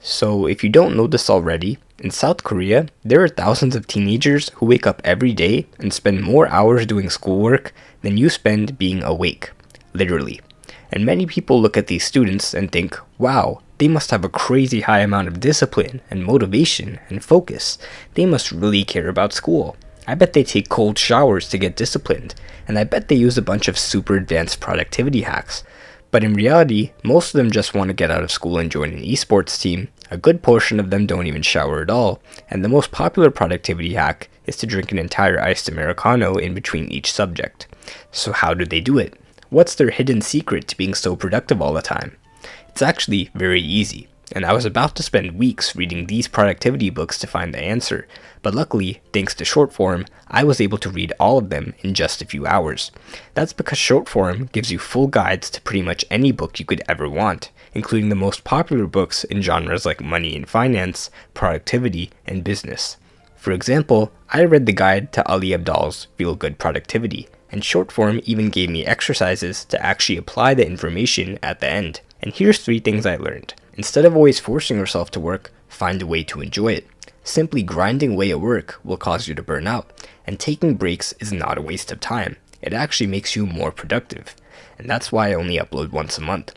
So, if you don't know this already, in South Korea, there are thousands of teenagers who wake up every day and spend more hours doing schoolwork than you spend being awake. Literally. And many people look at these students and think, wow, they must have a crazy high amount of discipline and motivation and focus. They must really care about school. I bet they take cold showers to get disciplined, and I bet they use a bunch of super advanced productivity hacks. But in reality, most of them just want to get out of school and join an esports team. A good portion of them don't even shower at all, and the most popular productivity hack is to drink an entire iced Americano in between each subject. So how do they do it? What's their hidden secret to being so productive all the time? It's actually very easy, and I was about to spend weeks reading these productivity books to find the answer, but luckily, thanks to Shortform, I was able to read all of them in just a few hours. That's because Shortform gives you full guides to pretty much any book you could ever want, including the most popular books in genres like money and finance, productivity, and business. For example, I read the guide to Ali Abdaal's Feel Good Productivity, and Shortform even gave me exercises to actually apply the information at the end. And here's 3 things I learned. Instead of always forcing yourself to work, find a way to enjoy it. Simply grinding away at work will cause you to burn out, and taking breaks is not a waste of time. It actually makes you more productive. And that's why I only upload once a month.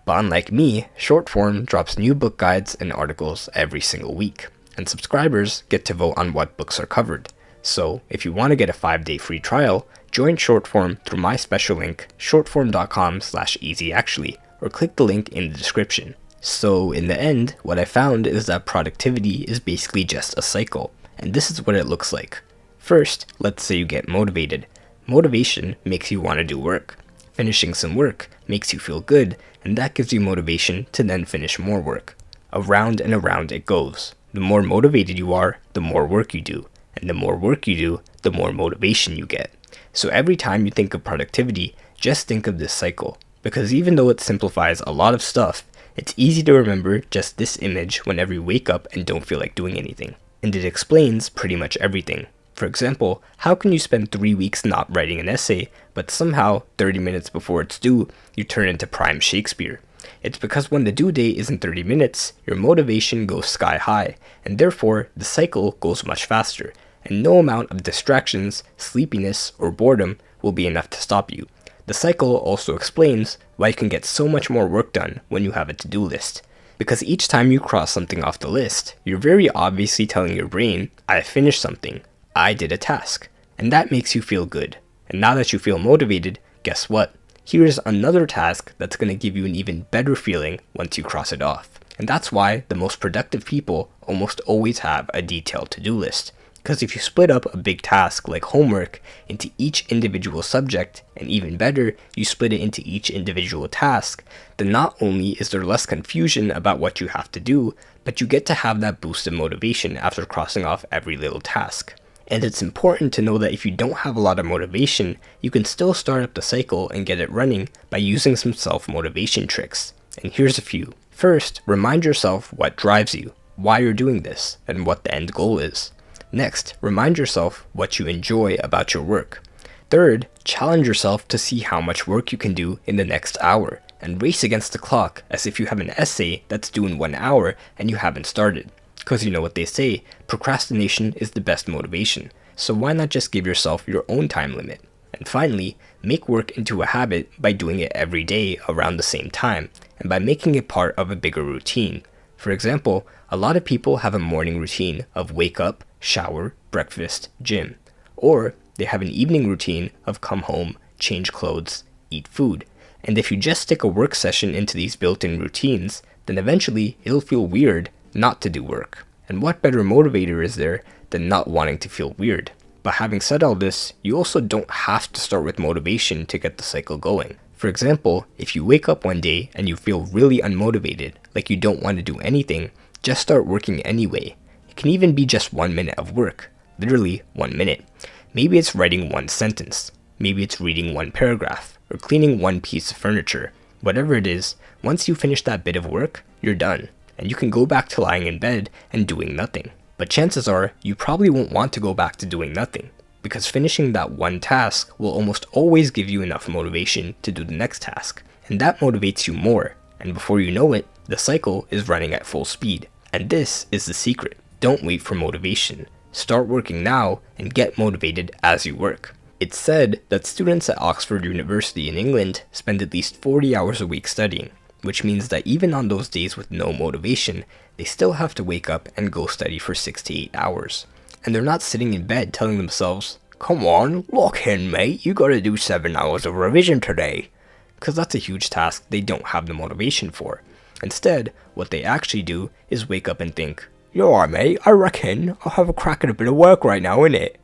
But unlike me, Shortform drops new book guides and articles every single week, and subscribers get to vote on what books are covered. So, if you want to get a 5-day free trial, join Shortform through my special link, shortform.com/easyactually, or click the link in the description. So, in the end, what I found is that productivity is basically just a cycle, and this is what it looks like. First, let's say you get motivated. Motivation makes you want to do work. Finishing some work makes you feel good, and that gives you motivation to then finish more work. Around and around it goes. The more motivated you are, the more work you do. And the more work you do, the more motivation you get. So every time you think of productivity, just think of this cycle. Because even though it simplifies a lot of stuff, it's easy to remember just this image whenever you wake up and don't feel like doing anything. And it explains pretty much everything. For example, how can you spend 3 weeks not writing an essay, but somehow, 30 minutes before it's due, you turn into prime Shakespeare? It's because when the due date isn't 30 minutes, your motivation goes sky high, and therefore the cycle goes much faster, and no amount of distractions, sleepiness, or boredom will be enough to stop you. The cycle also explains why you can get so much more work done when you have a to-do list. Because each time you cross something off the list, you're very obviously telling your brain, I finished something, I did a task, and that makes you feel good. And now that you feel motivated, guess what? Here's another task that's going to give you an even better feeling once you cross it off. And that's why the most productive people almost always have a detailed to-do list. Because if you split up a big task like homework into each individual subject, and even better, you split it into each individual task, then not only is there less confusion about what you have to do, but you get to have that boost of motivation after crossing off every little task. And it's important to know that if you don't have a lot of motivation, you can still start up the cycle and get it running by using some self-motivation tricks. And here's a few. First, remind yourself what drives you, why you're doing this, and what the end goal is. Next, remind yourself what you enjoy about your work. Third, challenge yourself to see how much work you can do in the next hour, and race against the clock as if you have an essay that's due in 1 hour and you haven't started. Because you know what they say, procrastination is the best motivation, so why not just give yourself your own time limit? And finally, make work into a habit by doing it every day around the same time, and by making it part of a bigger routine. For example, a lot of people have a morning routine of wake up, shower, breakfast, gym. Or they have an evening routine of come home, change clothes, eat food. And if you just stick a work session into these built-in routines, then eventually it'll feel weird not to do work. And what better motivator is there than not wanting to feel weird? But having said all this, you also don't have to start with motivation to get the cycle going. For example, if you wake up one day and you feel really unmotivated, like you don't want to do anything, just start working anyway. It can even be just 1 minute of work. Literally 1 minute. Maybe it's writing 1 sentence. Maybe it's reading 1 paragraph, or cleaning 1 piece of furniture. Whatever it is, once you finish that bit of work, you're done. And you can go back to lying in bed and doing nothing. But chances are, you probably won't want to go back to doing nothing, because finishing that 1 task will almost always give you enough motivation to do the next task. And that motivates you more, and before you know it, the cycle is running at full speed. And this is the secret. Don't wait for motivation. Start working now and get motivated as you work. It's said that students at Oxford University in England spend at least 40 hours a week studying, which means that even on those days with no motivation, they still have to wake up and go study for 6 to 8 hours. And they're not sitting in bed telling themselves, "Come on, lock in, mate, you gotta do 7 hours of revision today." Because that's a huge task they don't have the motivation for. Instead, what they actually do is wake up and think, "Yo, alright, mate, I reckon I'll have a crack at a bit of work right now, innit?"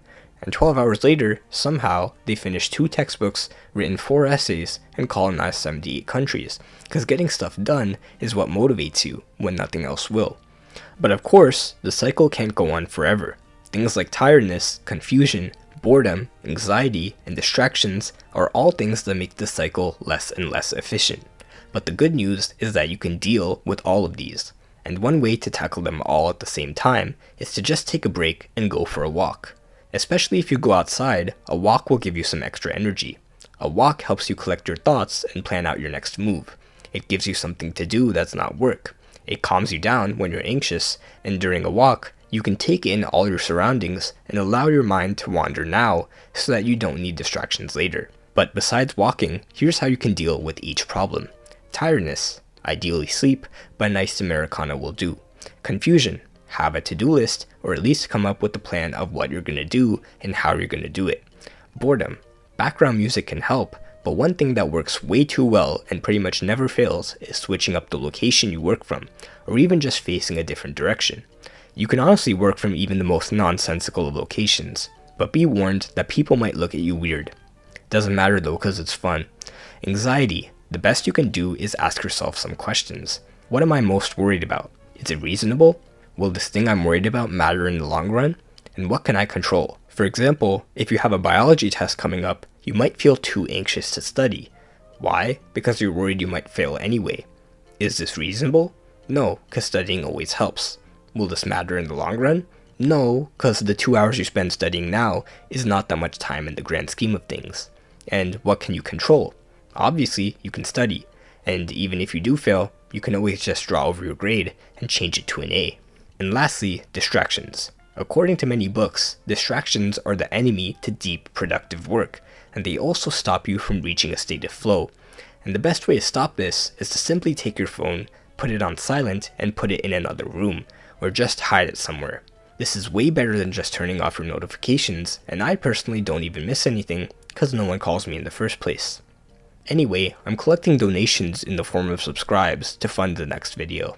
And 12 hours later, somehow, they finish 2 textbooks, written 4 essays, and colonized 78 countries. Because getting stuff done is what motivates you when nothing else will. But of course, the cycle can't go on forever. Things like tiredness, confusion, boredom, anxiety, and distractions are all things that make the cycle less and less efficient. But the good news is that you can deal with all of these. And one way to tackle them all at the same time is to just take a break and go for a walk. Especially if you go outside, a walk will give you some extra energy. A walk helps you collect your thoughts and plan out your next move. It gives you something to do that's not work. It calms you down when you're anxious, and during a walk, you can take in all your surroundings and allow your mind to wander now so that you don't need distractions later. But besides walking, here's how you can deal with each problem. Tiredness, ideally sleep, but a nice Americano will do. Confusion, have a to-do list, or at least come up with a plan of what you're going to do and how you're going to do it. Boredom, background music can help, but one thing that works way too well and pretty much never fails is switching up the location you work from, or even just facing a different direction. You can honestly work from even the most nonsensical of locations, but be warned that people might look at you weird. Doesn't matter though, because it's fun. Anxiety, the best you can do is ask yourself some questions. What am I most worried about? Is it reasonable? Will this thing I'm worried about matter in the long run? And what can I control? For example, if you have a biology test coming up, you might feel too anxious to study. Why? Because you're worried you might fail anyway. Is this reasonable? No, because studying always helps. Will this matter in the long run? No, because the 2 hours you spend studying now is not that much time in the grand scheme of things. And what can you control? Obviously, you can study. And even if you do fail, you can always just draw over your grade and change it to an A. And lastly, distractions. According to many books, distractions are the enemy to deep, productive work, and they also stop you from reaching a state of flow. And the best way to stop this is to simply take your phone, put it on silent, and put it in another room, or just hide it somewhere. This is way better than just turning off your notifications, and I personally don't even miss anything, because no one calls me in the first place. Anyway, I'm collecting donations in the form of subscribes to fund the next video.